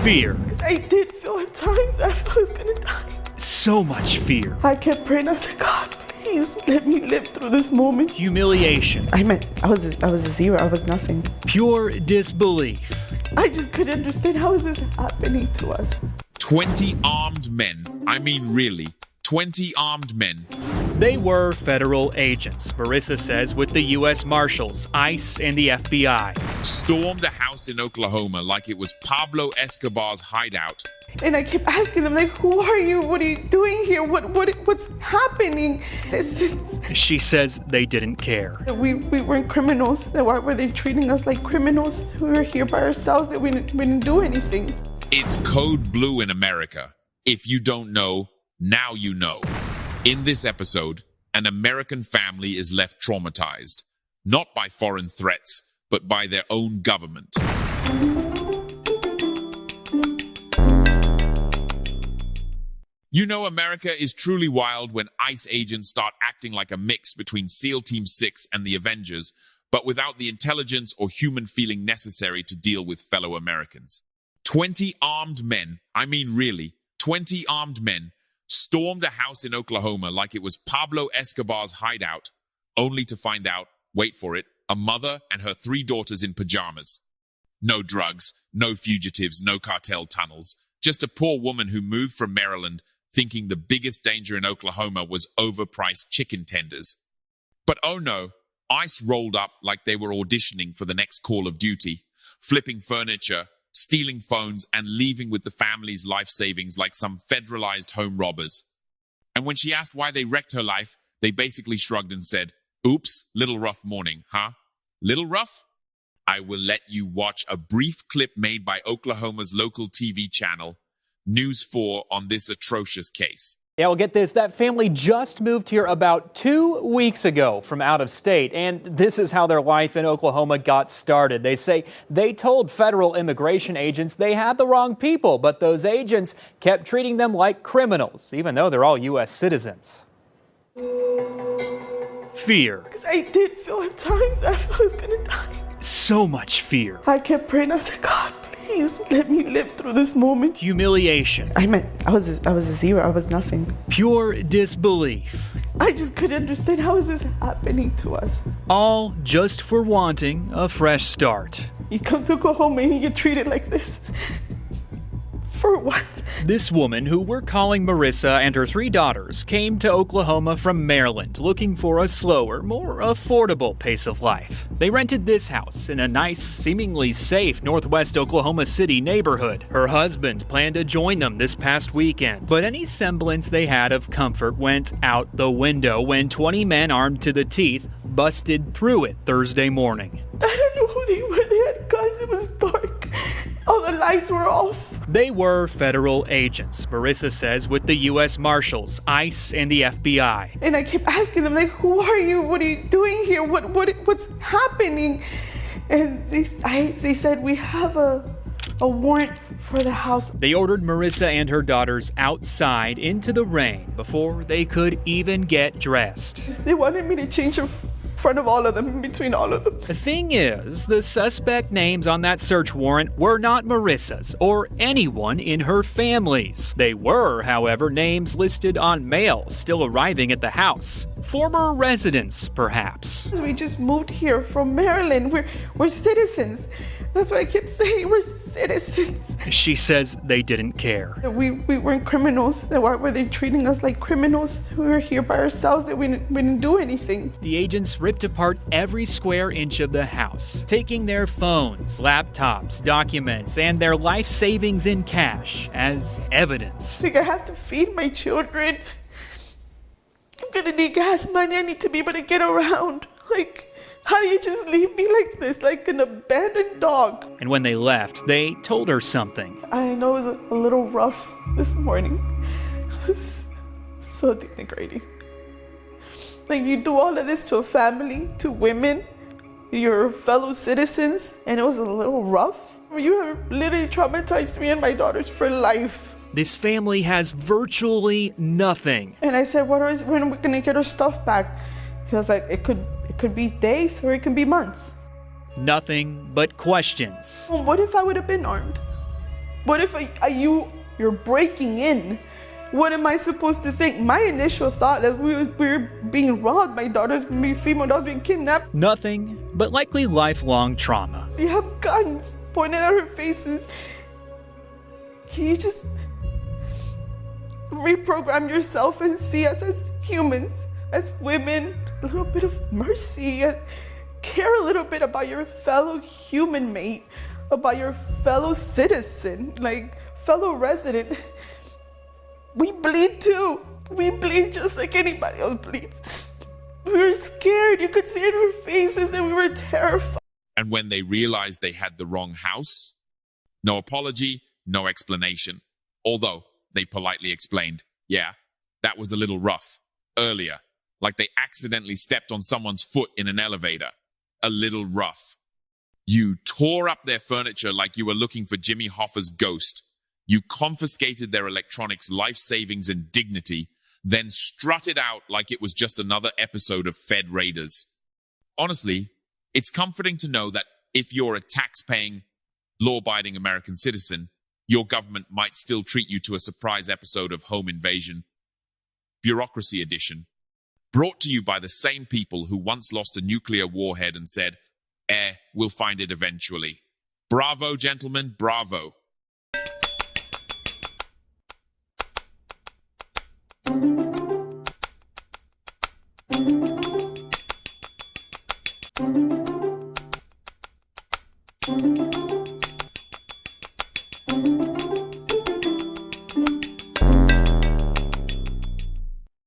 Fear. Because I did feel at times that I was gonna die. So much fear. I kept praying. I said, God, please let me live through this moment. Humiliation. I was a zero. I was nothing. Pure disbelief. I just couldn't understand, how is this happening to us? 20 armed men. I mean, really, 20 armed men. They were federal agents, Marissa says, with the U.S. Marshals, ICE, and the FBI. Stormed a house in Oklahoma like it was Pablo Escobar's hideout. And I kept asking them, like, who are you? What are you doing here? What's happening? She says they didn't care. We weren't criminals. Why were they treating us like criminals? We were here by ourselves, that we didn't do anything. It's code blue in America. If you don't know, now you know. In this episode, an American family is left traumatized, not by foreign threats, but by their own government. You know, America is truly wild when ICE agents start acting like a mix between SEAL Team 6 and the Avengers, but without the intelligence or human feeling necessary to deal with fellow Americans. 20 armed men, I mean really, 20 armed men, stormed a house in Oklahoma like it was Pablo Escobar's hideout, only to find out, wait for it, a mother and her 3 daughters in pajamas. No drugs, no fugitives, no cartel tunnels, just a poor woman who moved from Maryland thinking the biggest danger in Oklahoma was overpriced chicken tenders. But oh no, ICE rolled up like they were auditioning for the next Call of Duty, flipping furniture, stealing phones, and leaving with the family's life savings like some federalized home robbers. And when she asked why they wrecked her life, they basically shrugged and said, "Oops, little rough morning, huh? Little rough?" I will let you watch a brief clip made by Oklahoma's local TV channel, News 4, on this atrocious case. Yeah, well, get this. That family just moved here about 2 weeks ago from out of state, and this is how their life in Oklahoma got started. They say they told federal immigration agents they had the wrong people, but those agents kept treating them like criminals, even though they're all U.S. citizens. Fear. Because I did feel at times that I was gonna die. So much fear. I kept praying. I said, God, please let me live through this moment. Humiliation. I was a zero. I was nothing. Pure disbelief. I just couldn't understand, how is this happening to us? All just for wanting a fresh start. You come to Oklahoma and you get treated like this. For what? This woman, who we're calling Marissa, and her 3 daughters came to Oklahoma from Maryland looking for a slower, more affordable pace of life. They rented this house in a nice, seemingly safe northwest Oklahoma City neighborhood. Her husband planned to join them this past weekend, but any semblance they had of comfort went out the window when 20 men armed to the teeth busted through it Thursday morning. I don't know who they were. They had guns. It was dark. All the lights were off. They were federal agents, Marissa says, with the U.S. Marshals, ICE, and the FBI. And I kept asking them, like, who are you? What are you doing here? What's happening? And they said, we have a warrant for the house. They ordered Marissa and her daughters outside into the rain before they could even get dressed. They wanted me to change in front of all of them, in between all of them. The thing is, the suspect names on that search warrant were not Marissa's or anyone in her family's. They were, however, names listed on mail still arriving at the house. Former residents, perhaps. We just moved here from Maryland. We're citizens. That's what I kept saying. We're citizens. She says they didn't care. We weren't criminals. Why were they treating us like criminals? We were here by ourselves, that we didn't do anything. The agents ripped apart every square inch of the house, taking their phones, laptops, documents, and their life savings in cash as evidence. Like, I have to feed my children. I'm gonna need gas money. I need to be able to get around. Like, how do you just leave me like this, like an abandoned dog? And when they left, they told her something. I know it was a little rough this morning. It was so denigrating. Like, you do all of this to a family, to women, your fellow citizens, and it was a little rough. You have literally traumatized me and my daughters for life. This family has virtually nothing. And I said, when are we gonna get our stuff back? He was like, it could be days or it can be months. Nothing but questions. What if I would have been armed? What if you're breaking in? What am I supposed to think? My initial thought is we were being robbed. My female daughter's being kidnapped. Nothing but likely lifelong trauma. We have guns pointed at our faces. Can you just reprogram yourself and see us as humans, as women, a little bit of mercy, and care a little bit about your fellow human mate, about your fellow citizen, like fellow resident. We bleed too. We bleed just like anybody else bleeds. We were scared. You could see it in our faces that we were terrified. And when they realized they had the wrong house, no apology, no explanation. Although they politely explained, yeah, that was a little rough earlier, like they accidentally stepped on someone's foot in an elevator. A little rough. You tore up their furniture like you were looking for Jimmy Hoffa's ghost. You confiscated their electronics, life savings, and dignity, then strutted out like it was just another episode of Fed Raiders. Honestly, it's comforting to know that if you're a tax-paying, law-abiding American citizen, your government might still treat you to a surprise episode of Home Invasion. Bureaucracy Edition. Brought to you by the same people who once lost a nuclear warhead and said, we'll find it eventually. Bravo, gentlemen, bravo.